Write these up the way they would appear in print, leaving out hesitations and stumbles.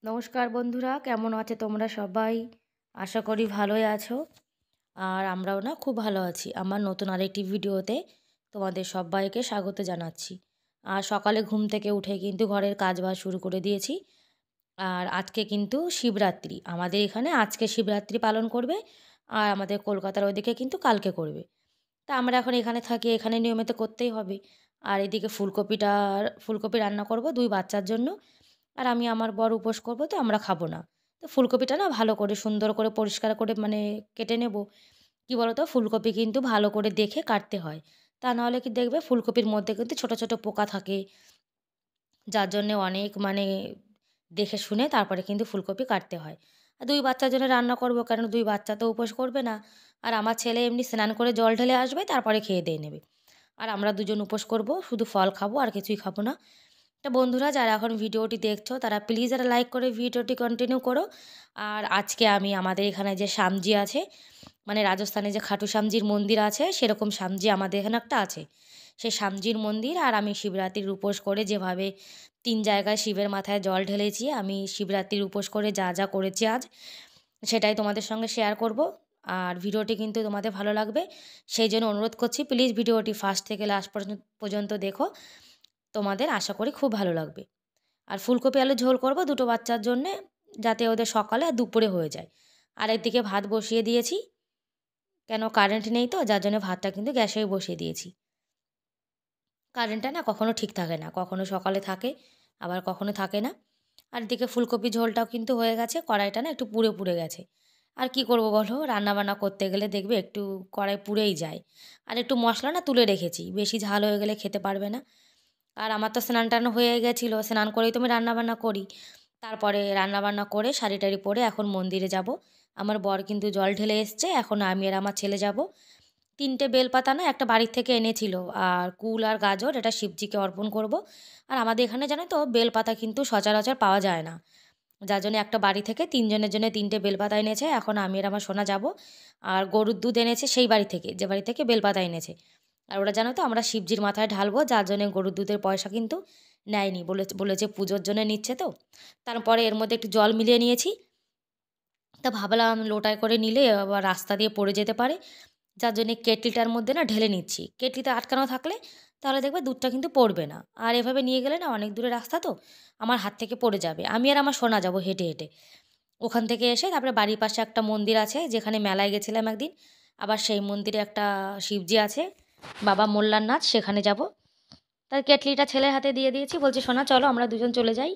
নমস্কার বন্ধুরা, কেমন আছো তোমরা সবাই? আশা করি ভালোই আছো। আর আমরাও না খুব ভালো আছি। আমার নতুন আরেকটি ভিডিওতে তোমাদের সবাইকে স্বাগত জানাচ্ছি। আর সকালে ঘুম থেকে উঠে কিন্তু ঘরের কাজবাজ শুরু করে দিয়েছি। আর আজকে কিন্তু শিবরাত্রি। আমাদের এখানে আজকে শিবরাত্রি পালন করবে। আর আমাদের কলকাতার ওদিকে কিন্তু কালকে করবে। তা আমরা এখন এখানে থাকি, এখানে নিয়মিত করতেই হবে। আর এদিকে ফুলকপি রান্না করব ২ বাচ্চার জন্য। আর আমি আমার বর উপোস করব, তো আমরা খাবো না। তো ফুলকপিটা না ভালো করে সুন্দর করে পরিষ্কার করে কেটে নেব। কি বলো তো, ফুলকপি কিন্তু ভালো করে দেখে কাটতে হয়। তা নাহলে কি দেখবে ফুলকপির মধ্যে কিন্তু ছোট, ছোট পোকা থাকে। যার জন্যে অনেক দেখে শুনে তারপরে কিন্তু ফুলকপি কাটতে হয়। আর ২ বাচ্চার জন্য রান্না করব, কারণ ২ বাচ্চা তো উপোস করবে না। আর আমার ছেলে এমনি স্নান করে জল ঢেলে আসবে, তারপরে খেয়ে দেয়ে নেবে। আর আমরা দুজন উপোস করব, শুধু ফল খাবো আর কিছুই খাবো না। তা বন্ধুরা, যারা এখন ভিডিওটি দেখছো তারা প্লিজ একটা লাইক করে ভিডিওটি কন্টিনিউ করো। আর আজকে আমি আমাদের এখানে যে শ্যামজি আছে, মানে রাজস্থানে যে খাটু শ্যামজির মন্দির আছে, সেরকম শ্যামজি আমাদের এখানে একটা আছে। সেই শ্যামজির মন্দির, আর আমি শিবরাত্রির উপোস করে যেভাবে ৩ জায়গায় শিবের মাথায় জল ঢেলেছি, আমি শিবরাত্রির উপোস করে যা যা করেছি আজ, সেটাই তোমাদের সঙ্গে শেয়ার করব। আর ভিডিওটি কিন্তু তোমাদের ভালো লাগবে, সেই জন্য অনুরোধ করছি প্লিজ ভিডিওটি ফার্স্ট থেকে লাস্ট পর্যন্ত দেখো। তোমাদের আশা করি খুব ভালো লাগবে। আর ফুলকপি আলুর ঝোল করব দুটো বাচ্চার জন্যে, যাতে ওদের সকালে আর দুপুরে হয়ে যায়। আর একদিকে ভাত বসিয়ে দিয়েছি, কেন কারেন্ট নেই তো, যার জন্য ভাতটা কিন্তু গ্যাসেই বসিয়ে দিয়েছি। কারেন্টটা না কখনো ঠিক থাকে না, কখনো সকালে থাকে আবার কখনো থাকে না। আর এদিকে ফুলকপি ঝোলটাও কিন্তু হয়ে গেছে, কড়াইটা না একটু পুড়ে পুড়ে গেছে। আর কি করব বলো, রান্নাবান্না করতে গেলে দেখবে একটু কড়াই পুড়েই যায়। আর একটু মশলা না তুলে রেখেছি, বেশি ঝাল হয়ে গেলে খেতে পারবে না। আর আমার তো স্নান টান হয়ে গেছিলো, স্নান করেই তো আমি রান্নাবান্না করি। তারপরে রান্নাবান্না করে শাড়ি টাড়ি পরে এখন মন্দিরে যাব। আমার বর কিন্তু জল ঢেলে এসছে, এখন আমি আর আমার ছেলে যাব। ৩টে বেলপাতা না একটা বাড়ির থেকে এনেছিল, আর কুল আর গাজর, এটা শিবজিকে অর্পণ করব। আর আমাদের এখানে জানো তো বেলপাতা কিন্তু সচরাচর পাওয়া যায় না, যার জন্য একটা বাড়ি থেকে ৩ জনের জন্য ৩টে বেলপাতা এনেছে। এখন আমি আর আমার সোনা যাব। আর গরুর দুধ এনেছে সেই বাড়ি থেকে, যে বাড়ি থেকে বেলপাতা এনেছে। আর ওরা জানো তো আমরা শিবজির মাথায় ঢালবো, যার জন্যে গরুর দুধের পয়সা কিন্তু নেয়নি, বলেছে পুজোর জন্য নিচ্ছে তো। তারপরে এর মধ্যে একটু জল মিলিয়ে নিয়েছি। তা ভাবলাম লোটায় করে নিলে আবার রাস্তা দিয়ে পড়ে যেতে পারে, যার জন্যে কেটলিটার মধ্যে না ঢেলে নিচ্ছি। কেটলিতে আটকানো থাকলে তাহলে দেখবে দুধটা কিন্তু পড়বে না। আর এভাবে নিয়ে গেলে না অনেক দূরে রাস্তা তো, আমার হাত থেকে পড়ে যাবে। আমি আর আমার সোনা যাব হেঁটে হেঁটে। ওখান থেকে এসে তারপরে বাড়ির পাশে একটা মন্দির আছে, যেখানে মেলায় গেছিলাম একদিন। আবার সেই মন্দিরে একটা শিবজি আছে, বাবা মোল্লারনাথ, সেখানে যাব। তার কেটলিটা ছেলের হাতে দিয়ে দিয়েছি, বলছি সোনা চলো আমরা দুজন চলে যাই।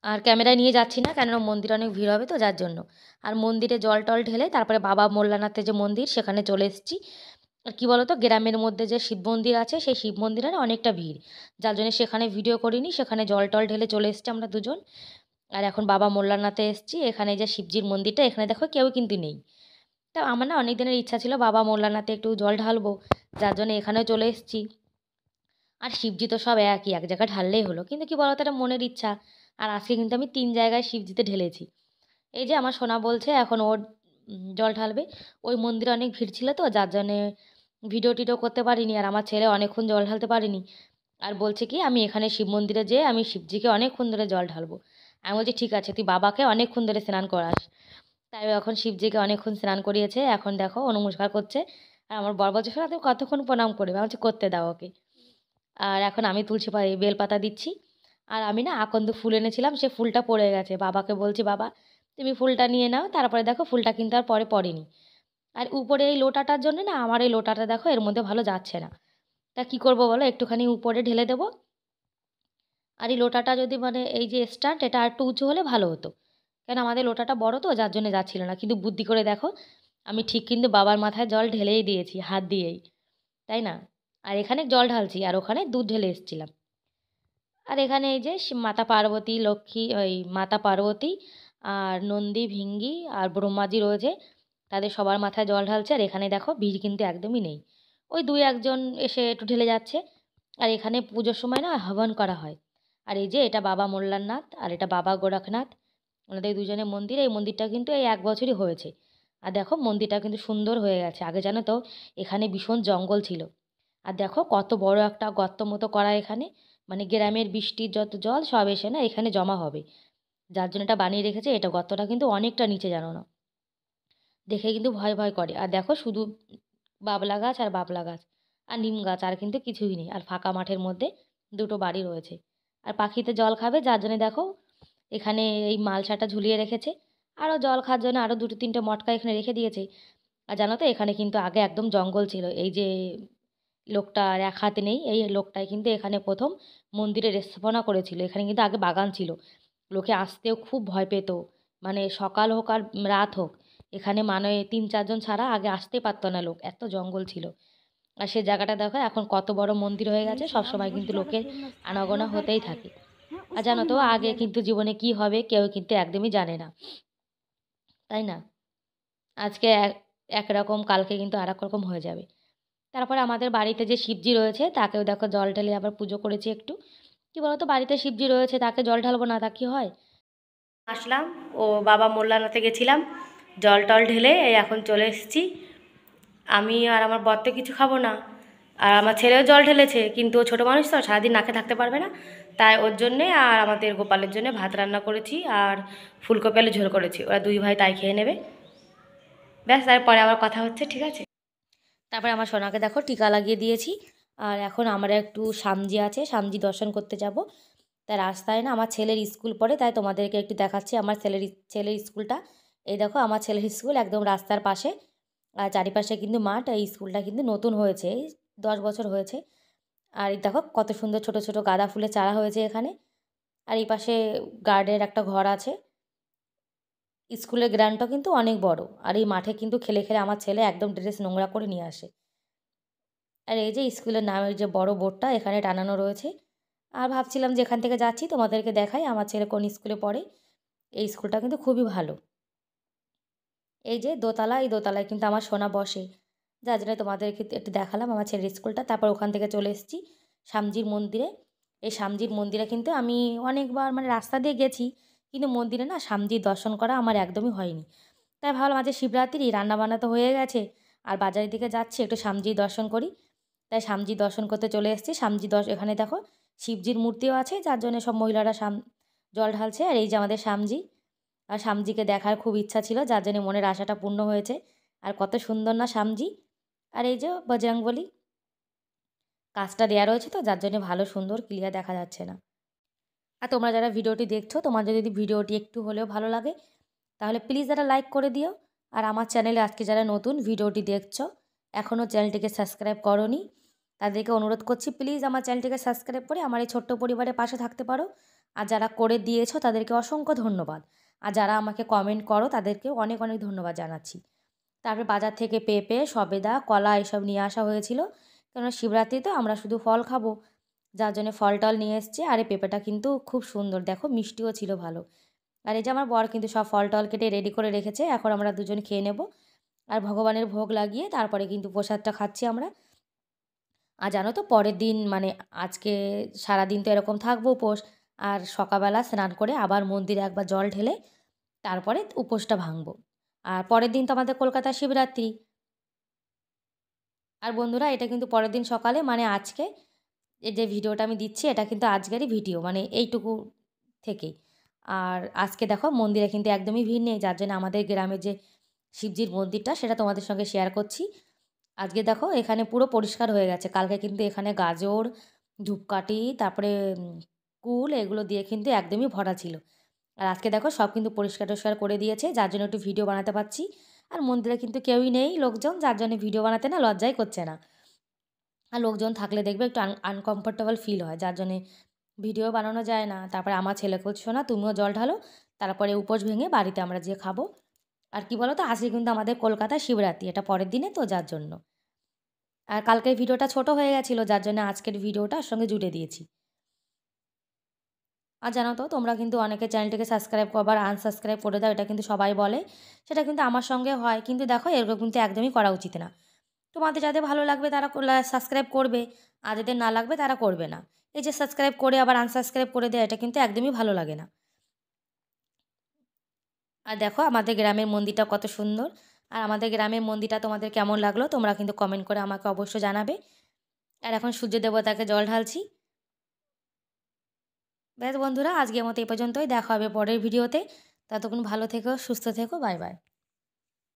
আর ক্যামেরায় নিয়ে যাচ্ছি না, কেননা মন্দিরে অনেক ভিড় হবে তো, যার জন্য। আর মন্দিরে জল টল ঢেলে তারপরে বাবা মোল্লানাথের যে মন্দির, সেখানে চলে এসেছি। আর কী বলো তো, গ্রামের মধ্যে যে শিব মন্দির আছে, সেই শিব মন্দিরে না অনেকটা ভিড়, যার জন্য সেখানে ভিডিও করিনি, সেখানে জল টল ঢেলে চলে এসেছি আমরা দুজন। আর এখন বাবা মোল্লারনাথে এসেছি, এখানে যে শিবজির মন্দিরটা, এখানে দেখো কেউ কিন্তু নেই। তা আমার না অনেক দিনের ইচ্ছা ছিল বাবা মোল্লারনাথে একটু জল ঢালবো, যার জন্য এখানেও চলে এসেছি। আর শিবজি তো সব একই, এক জায়গায় ঢাললেই হলো, কিন্তু কি বলতো, এটা মনের ইচ্ছা। আর আজকে কিন্তু আমি ৩ জায়গায় শিবজিতে ঢেলেছি। এই যে আমার সোনা বলছে এখন ওর জল ঢালবে। ওই মন্দিরে অনেক ভিড় ছিল তো, যার জন্যে ভিডিও টিডিও করতে পারিনি, আর আমার ছেলে অনেকক্ষণ জল ঢালতে পারেনি। আর বলছে কি আমি এখানে শিব মন্দিরে যেয়ে আমি শিবজিকে অনেকক্ষণ ধরে জল ঢালবো। আমি বলছি ঠিক আছে, তুই বাবাকে অনেকক্ষণ ধরে স্নান করাস। তাই ও এখন শিবজিকে অনেকক্ষণ স্নান করিয়েছে, এখন দেখো ও নমস্কার করছে। আর আমার বর বলছে শোনা তুমি কতক্ষণ প্রণাম করবে, আমি বলছি করতে দাও ওকে। আর এখন আমি তুলসী বেলপাতা দিচ্ছি। আর আমি না আকন্দ ফুল এনেছিলাম, সে ফুলটা পড়ে গেছে, বাবাকে বলছি বাবা তুমি ফুলটা নিয়ে নাও। তারপরে দেখো ফুলটা কিন্তু আর পরে পড়েনি। আর উপরে এই লোটাটার জন্য না আমার এই লোটাটা দেখো এর মধ্যে ভালো যাচ্ছে না। তা কী করবো বলো, একটুখানি উপরে ঢেলে দেবো। আর এই লোটাটা যদি এই যে স্ট্যান্ড, এটা আর একটু উঁচু হলে ভালো হতো, কেন আমাদের লোটাটা বড় তো, যার জন্য যাচ্ছিল না। কিন্তু বুদ্ধি করে দেখো, আমি ঠিক কিন্তু বাবার মাথায় জল ঢেলেই দিয়েছি হাত দিয়েই, তাই না? আর এখানে জল ঢালছি আর ওখানে দুধ ঢেলে এসেছিলাম। আর এখানে এই যে মাতা পার্বতী, লক্ষ্মী, ওই মাতা পার্বতী আর নন্দী, ভিঙ্গি আর ব্রহ্মাজি রয়েছে, তাদের সবার মাথায় জল ঢালছে। আর এখানে দেখো ভিড় কিন্তু একদমই নেই, ওই ২-১ জন এসে একটু ঢেলে যাচ্ছে। আর এখানে পুজোর সময় না হবন করা হয়। আর এই যে এটা বাবা মোল্লারনাথ আর এটা বাবা গোরখনাথ, ওনাদের দুজনের মন্দির। এই মন্দিরটা কিন্তু এই ১ বছরই হয়েছে। আর দেখো মন্দিরটা কিন্তু সুন্দর হয়ে গেছে। আগে জানো তো এখানে ভীষণ জঙ্গল ছিল। আর দেখো কত বড় একটা গর্ত মতো করা এখানে, মানে গ্রামের বৃষ্টির যত জল সব এসে না এখানে জমা হবে, যার জন্য এটা বানিয়ে রেখেছে। এটা গর্তটা কিন্তু অনেকটা নিচে, জানো না, দেখে কিন্তু ভয় ভয় করে। আর দেখো শুধু বাবলা গাছ আর বাবলা গাছ আর নিম গাছ, আর কিন্তু কিছুই নেই। আর ফাঁকা মাঠের মধ্যে দুটো বাড়ি রয়েছে। আর পাখিতে জল খাবে, যার জন্য দেখো এখানে এই মালসাটা ঝুলিয়ে রেখেছে। আরও জল খাওয়ার জন্য আরও দুটো তিনটে মটকা এখানে রেখে দিয়েছে। আর জানো তো এখানে কিন্তু আগে একদম জঙ্গল ছিল। এই যে লোকটার এক হাতে নেই, এই লোকটাই কিন্তু এখানে প্রথম মন্দিরে স্থাপনা করেছিল। এখানে কিন্তু আগে বাগান ছিল, লোকে আসতেও খুব ভয় পেত। মানে সকাল হোক আর রাত হোক, এখানে মানে 3-4 জন ছাড়া আগে আসতে পারতো না লোক, এত জঙ্গল ছিল। আর সে জায়গাটা দেখো এখন কত বড় মন্দির হয়ে গেছে, সবসময় কিন্তু লোকের আনাগোনা হতেই থাকে। আর জানো তো আগে কিন্তু জীবনে কি হবে কেউ কিন্তু একদমই জানে না, তাই না? আজকে একরকম, কালকে কিন্তু আর এক রকম হয়ে যাবে। তারপরে আমাদের বাড়িতে যে শিবজি রয়েছে তাকেও দেখো জল ঢেলে আবার পুজো করেছি একটু। কি বলতো, বাড়িতে শিবজি রয়েছে তাকে জল ঢালবো না, তা কি হয়? আসলাম, ও বাবা মোল্লানাথে গেছিলাম, জল টল ঢেলে এই এখন চলে এসেছি। আমি আর আমার বর তো কিছু খাবো না, আর আমার ছেলেও জল ঢেলেছে, কিন্তু ও ছোটো মানুষ তো সারাদিন না খেয়ে থাকতে পারবে না। তাই ওর জন্যে আর আমাদের গোপালের জন্য ভাত রান্না করেছি আর ফুলকপি আলু ঝোল করেছি, ওরা দুই ভাই তাই খেয়ে নেবে। ব্যাস, তারপরে আবার কথা হচ্ছে, ঠিক আছে? তারপরে আমার সোনাকে দেখো টিকা লাগিয়ে দিয়েছি। আর এখন আমরা একটু সামজি আছে, সামজি দর্শন করতে যাব। তাই রাস্তায় না আমার ছেলের স্কুল পড়ে, তাই তোমাদেরকে একটু দেখাচ্ছি আমার ছেলের স্কুলটা। এই দেখো আমার ছেলের স্কুল একদম রাস্তার পাশে, আর চারিপাশে কিন্তু মাঠ। এই স্কুলটা কিন্তু নতুন হয়েছে, এই 10 বছর হয়েছে। আর এই দেখো কত সুন্দর ছোট ছোট গাঁদা ফুলের চারা হয়েছে এখানে। আর এই পাশে গার্ডের একটা ঘর আছে। স্কুলের গ্রাউন্ডটা কিন্তু অনেক বড়। আর এই মাঠে কিন্তু খেলে খেলে আমার ছেলে একদম ড্রেস নোংরা করে নিয়ে আসে। আর এই যে স্কুলের নামের যে বড় বোর্ডটা এখানে টানানো রয়েছে। আর ভাবছিলাম যে এখান থেকে যাচ্ছি তোমাদেরকে দেখাই আমার ছেলে কোন স্কুলে পড়ে। এই স্কুলটা কিন্তু খুবই ভালো। এই যে দোতলা, এই দোতলায় কিন্তু আমার সোনা বসে, যার জন্য তোমাদেরকে একটু দেখালাম আমার ছেলের স্কুলটা। তারপর ওখান থেকে চলে এসেছি শ্যামজির মন্দিরে। এই শ্যামজির মন্দিরে কিন্তু আমি অনেকবার মানে রাস্তা দিয়ে গেছি, কিন্তু মন্দিরে না শ্যামজির দর্শন করা আমার একদমই হয়নি। তাই ভাবলাম আজ শিবরাত্রি, রান্নাবান্না তো হয়ে গেছে, আর বাজারের দিকে যাচ্ছি একটু শ্যামজির দর্শন করি। তাই শ্যামজির দর্শন করতে চলে এসেছি। এখানে দেখো শিবজির মূর্তিও আছে, যার জন্য সব মহিলারা জল ঢালছে। আর এই যে আমাদের শ্যামজি, আর শ্যামজিকে দেখার খুব ইচ্ছা ছিল, যার জন্য মনের আশাটা পূর্ণ হয়েছে। আর কত সুন্দর না শ্যামজি। আর এই যে বজরংবলী, কাজটা দেওয়া রয়েছে তো যার জন্য ভালো সুন্দর ক্লিয়ার দেখা যাচ্ছে না। আর তোমরা যারা ভিডিওটি দেখছো, তোমাদের যদি ভিডিওটি একটু হলেও ভালো লাগে তাহলে প্লিজ যারা লাইক করে দিও। আর আমার চ্যানেলে আজকে যারা নতুন ভিডিওটি দেখছো, এখনও চ্যানেলটিকে সাবস্ক্রাইব করোনি, তাদেরকে অনুরোধ করছি প্লিজ আমার চ্যানেলটিকে সাবস্ক্রাইব করে আমার এই ছোট্ট পরিবারের পাশে থাকতে পারো। আর যারা করে দিয়েছো তাদেরকে অসংখ্য ধন্যবাদ। আর যারা আমাকে কমেন্ট করো তাদেরকেও অনেক অনেক ধন্যবাদ জানাচ্ছি। তারপরে বাজার থেকে পেঁপে, সবেদা, কলা এসব নিয়ে আসা হয়েছিল, কেননা শিবরাত্রিতে আমরা শুধু ফল খাবো, যার জন্য ফল টল নিয়ে এসছে। আর এই পেঁপেটা কিন্তু খুব সুন্দর, দেখো মিষ্টিও ছিল ভালো। আর এই যে আমার বর কিন্তু সব ফল টল কেটে রেডি করে রেখেছে, এখন আমরা দুজন খেয়ে নেব। আর ভগবানের ভোগ লাগিয়ে তারপরে কিন্তু প্রসাদটা খাচ্ছি আমরা। আর জানো তো পরের দিন মানে আজকে সারাদিন তো এরকম থাকবো উপোস, আর সকালবেলা স্নান করে আবার মন্দিরে একবার জল ঢেলে তারপরে উপোসটা ভাঙবো। আর পরের দিন তো আমাদের কলকাতার শিবরাত্রি। আর বন্ধুরা এটা কিন্তু পরের দিন সকালে, মানে আজকে এই যে ভিডিওটা আমি দিচ্ছি এটা কিন্তু আজকেরই ভিডিও, মানে এইটুকু থেকেই। আর আজকে দেখো মন্দিরে কিন্তু একদমই ভিড় নেই, যার জন্য আমাদের গ্রামের যে শিবজির মন্দিরটা সেটা তোমাদের সঙ্গে শেয়ার করছি। আজকে দেখো এখানে পুরো পরিষ্কার হয়ে গেছে, কালকে কিন্তু এখানে গাজর, ধূপকাঠি, তারপরে কুল এগুলো দিয়ে কিন্তু একদমই ভরা ছিল। আর আজকে দেখো সব কিন্তু পরিষ্কার টরিষ্কার করে দিয়েছে, যার জন্য একটু ভিডিও বানাতে পারছি। আর মন্দিরে কিন্তু কেউই নেই লোকজন, যার জন্য ভিডিও বানাতে না লজ্জাই করছে না। আর লোকজন থাকলে দেখবে একটু আনকমফোর্টেবল ফিল হয়, যার জন্যে ভিডিও বানানো যায় না। তারপরে আমার ছেলেকে বলছি শোনা তুমিও জল ঢালো, তারপরে উপোস ভেঙে বাড়িতে আমরা যেয়ে খাবো। আর কি বলো তো আজকে কিন্তু আমাদের কলকাতায় শিবরাত্রি, এটা পরের দিনে তো যার জন্য। আর কালকের ভিডিওটা ছোট হয়ে গেছিলো, যার জন্য আজকের ভিডিওটা ওর সঙ্গে জুড়ে দিয়েছি। আর জানো তো তোমরা কিন্তু অনেকে চ্যানেলটিকে সাবস্ক্রাইব করবার আনসাবস্ক্রাইব করে দাও, এটা কিন্তু সবাই বলে, সেটা কিন্তু আমার সঙ্গে হয়। কিন্তু দেখো এরকম কিন্তু একদমই করা উচিত না। তোমাদের যাদের ভালো লাগবে তারা সাবস্ক্রাইব করবে, আর যাদের না লাগবে তারা করবে না। এই যে সাবস্ক্রাইব করে আবার আনসাবস্ক্রাইব করে দেয়, এটা কিন্তু একদমই ভালো লাগে না। আর দেখো আমাদের গ্রামের মন্দিরটা কত সুন্দর। আর আমাদের গ্রামের মন্দিরটা তোমাদের কেমন লাগলো তোমরা কিন্তু কমেন্ট করে আমাকে অবশ্যই জানাবে। আর এখন সূর্য দেবতাকে জল ঢালছি। ব্যাস বন্ধুরা, আজকের মতো এই পর্যন্তই। দেখা হবে পরের ভিডিওতে। ততক্ষণ ভালো থেকো, সুস্থ থেকো। Bye bye.